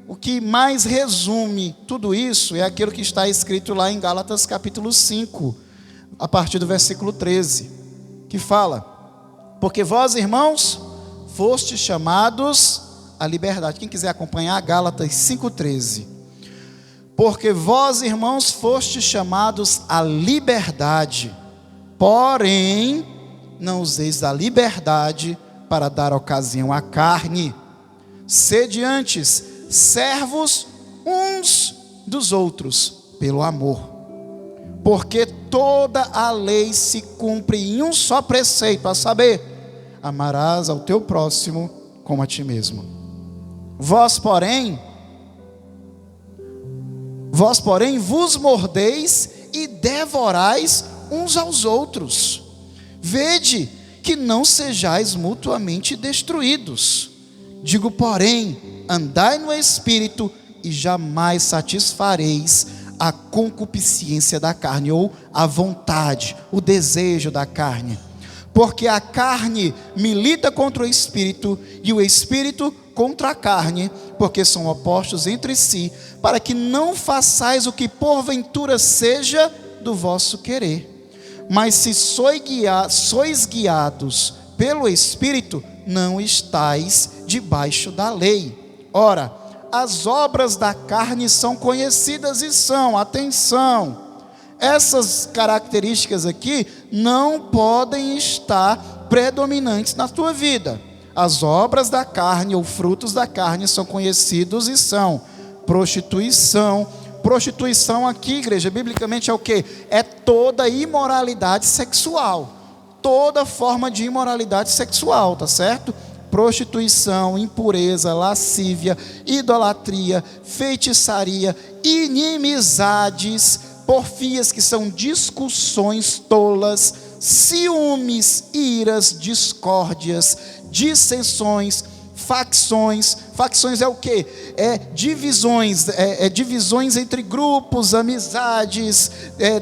o que mais resume tudo isso é aquilo que está escrito lá em Gálatas capítulo 5, a partir do versículo 13, que fala: porque vós, irmãos, fostes chamados à liberdade. Quem quiser acompanhar, Gálatas 5,13. Porque vós, irmãos, fostes chamados à liberdade, porém não useis da liberdade para dar ocasião à carne. Sede antes servos uns dos outros pelo amor. Porque toda a lei se cumpre em um só preceito, a saber: amarás ao teu próximo como a ti mesmo. Vós, porém, vos mordeis e devorais uns aos outros. Vede que não sejais mutuamente destruídos. Digo, porém, andai no Espírito e jamais satisfareis a concupiscência da carne, ou a vontade, o desejo da carne. Porque a carne milita contra o Espírito, e o Espírito contra a carne, porque são opostos entre si, para que não façais o que porventura seja do vosso querer. Mas se sois guiados pelo Espírito, não estáis debaixo da lei. Ora, as obras da carne são conhecidas e são, atenção, essas características aqui não podem estar predominantes na tua vida. As obras da carne ou frutos da carne são conhecidos e são prostituição. Prostituição aqui, igreja, biblicamente é o quê? É toda imoralidade sexual. Toda forma de imoralidade sexual, tá certo? Prostituição, impureza, lascívia, idolatria, feitiçaria, inimizades, porfias, que são discussões tolas, ciúmes, iras, discórdias, dissensões, facções. Facções é o quê? Divisões entre grupos, amizades,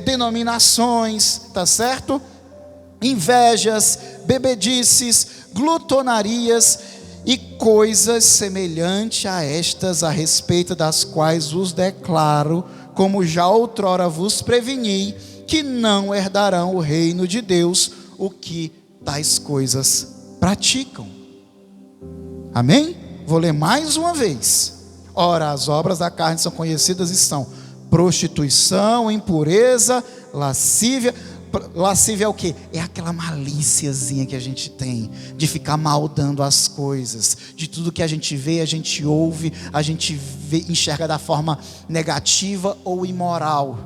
denominações, tá certo? Invejas, bebedices, glutonarias e coisas semelhantes a estas, a respeito das quais vos declaro, como já outrora vos preveni, que não herdarão o reino de Deus o que tais coisas praticam. Amém? Vou ler mais uma vez. Ora, as obras da carne são conhecidas e são prostituição, impureza, lascívia. Lascívia é o quê? É aquela malíciazinha que a gente tem, de ficar maldando as coisas, de tudo que a gente vê, a gente ouve, a gente enxerga da forma negativa ou imoral.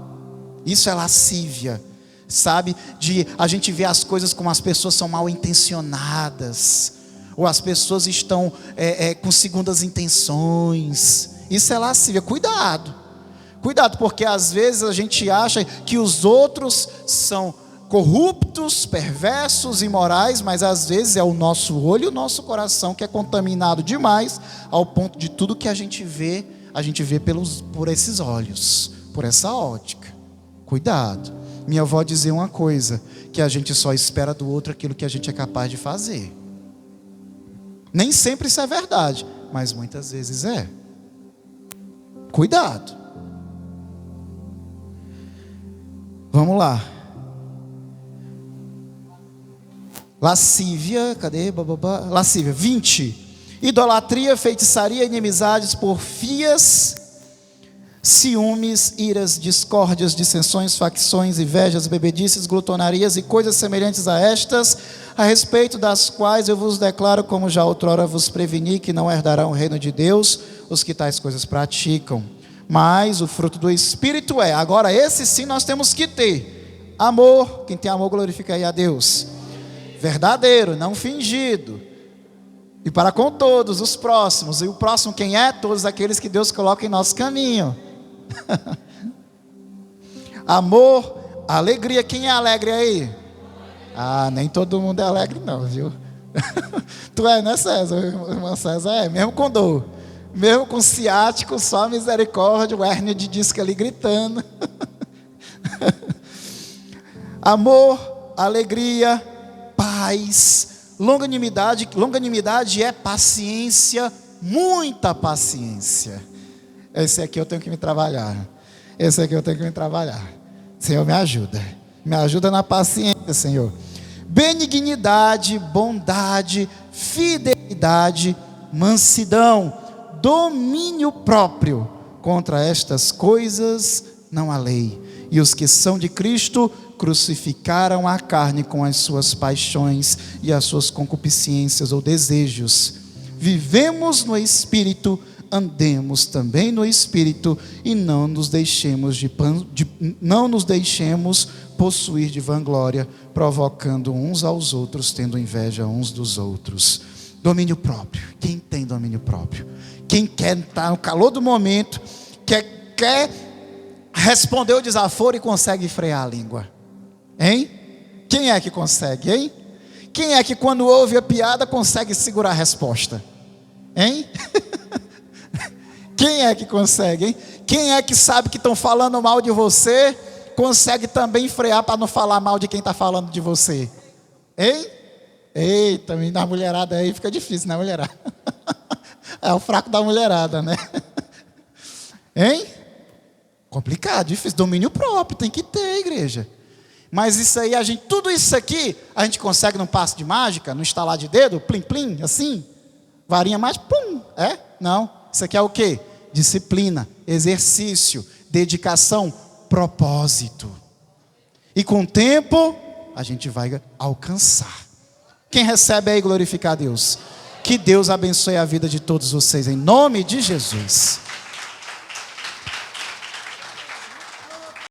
Isso é lascívia, sabe? De a gente ver as coisas como as pessoas são mal intencionadas, ou as pessoas estão com segundas intenções. Isso é lascívia. Cuidado, porque às vezes a gente acha que os outros são corruptos, perversos, imorais, mas às vezes é o nosso olho e o nosso coração que é contaminado demais, ao ponto de tudo que a gente vê por esses olhos, por essa ótica. Cuidado. Minha avó dizia uma coisa, que a gente só espera do outro aquilo que a gente é capaz de fazer. Nem sempre isso é verdade, mas muitas vezes é. Cuidado. Vamos lá. Lascívia, cadê? Lascívia, 20. Idolatria, feitiçaria, inimizades, porfias, ciúmes, iras, discórdias, dissensões, facções, invejas, bebedices, glutonarias e coisas semelhantes a estas, a respeito das quais eu vos declaro, como já outrora vos preveni, que não herdarão o reino de Deus os que tais coisas praticam. Mas o fruto do Espírito é, agora esse sim nós temos que ter, amor, quem tem amor glorifica aí a Deus, verdadeiro, não fingido, e para com todos os próximos. E o próximo quem é? Todos aqueles que Deus coloca em nosso caminho. Amor, alegria. Quem é alegre aí? Nem todo mundo é alegre não, viu? Tu é, né, César? O irmão César é, mesmo com dor, mesmo com ciático, só misericórdia, o hérnia de disco ali gritando. Amor, alegria, paz, longanimidade. Longanimidade é paciência, muita paciência. Esse aqui eu tenho que me trabalhar. Senhor, me ajuda na paciência, Senhor. Benignidade, bondade, fidelidade, mansidão, domínio próprio. Contra estas coisas não há lei. E os que são de Cristo crucificaram a carne com as suas paixões e as suas concupiscências ou desejos. Vivemos no Espírito, andemos também no Espírito, e não nos deixemos possuir de vanglória, provocando uns aos outros, tendo inveja uns dos outros. Domínio próprio. Quem tem domínio próprio? Quem quer estar no calor do momento, quer responder o desaforo e consegue frear a língua? Hein? Quem é que consegue, hein? Quem é que quando ouve a piada consegue segurar a resposta? Hein? Quem é que consegue, hein? Quem é que sabe que estão falando mal de você, consegue também frear para não falar mal de quem está falando de você? Hein? Eita, na mulherada aí fica difícil, né, mulherada? É o fraco da mulherada, né? Hein? Complicado, difícil. Domínio próprio, tem que ter, igreja. Mas isso aí, tudo isso aqui, a gente consegue num passo de mágica, num estalar de dedo, plim, plim, assim, varinha mais, pum, Não, isso aqui é o quê? Disciplina, exercício, dedicação, propósito. E com o tempo, a gente vai alcançar. Quem recebe aí glorificar a Deus. Que Deus abençoe a vida de todos vocês, em nome de Jesus.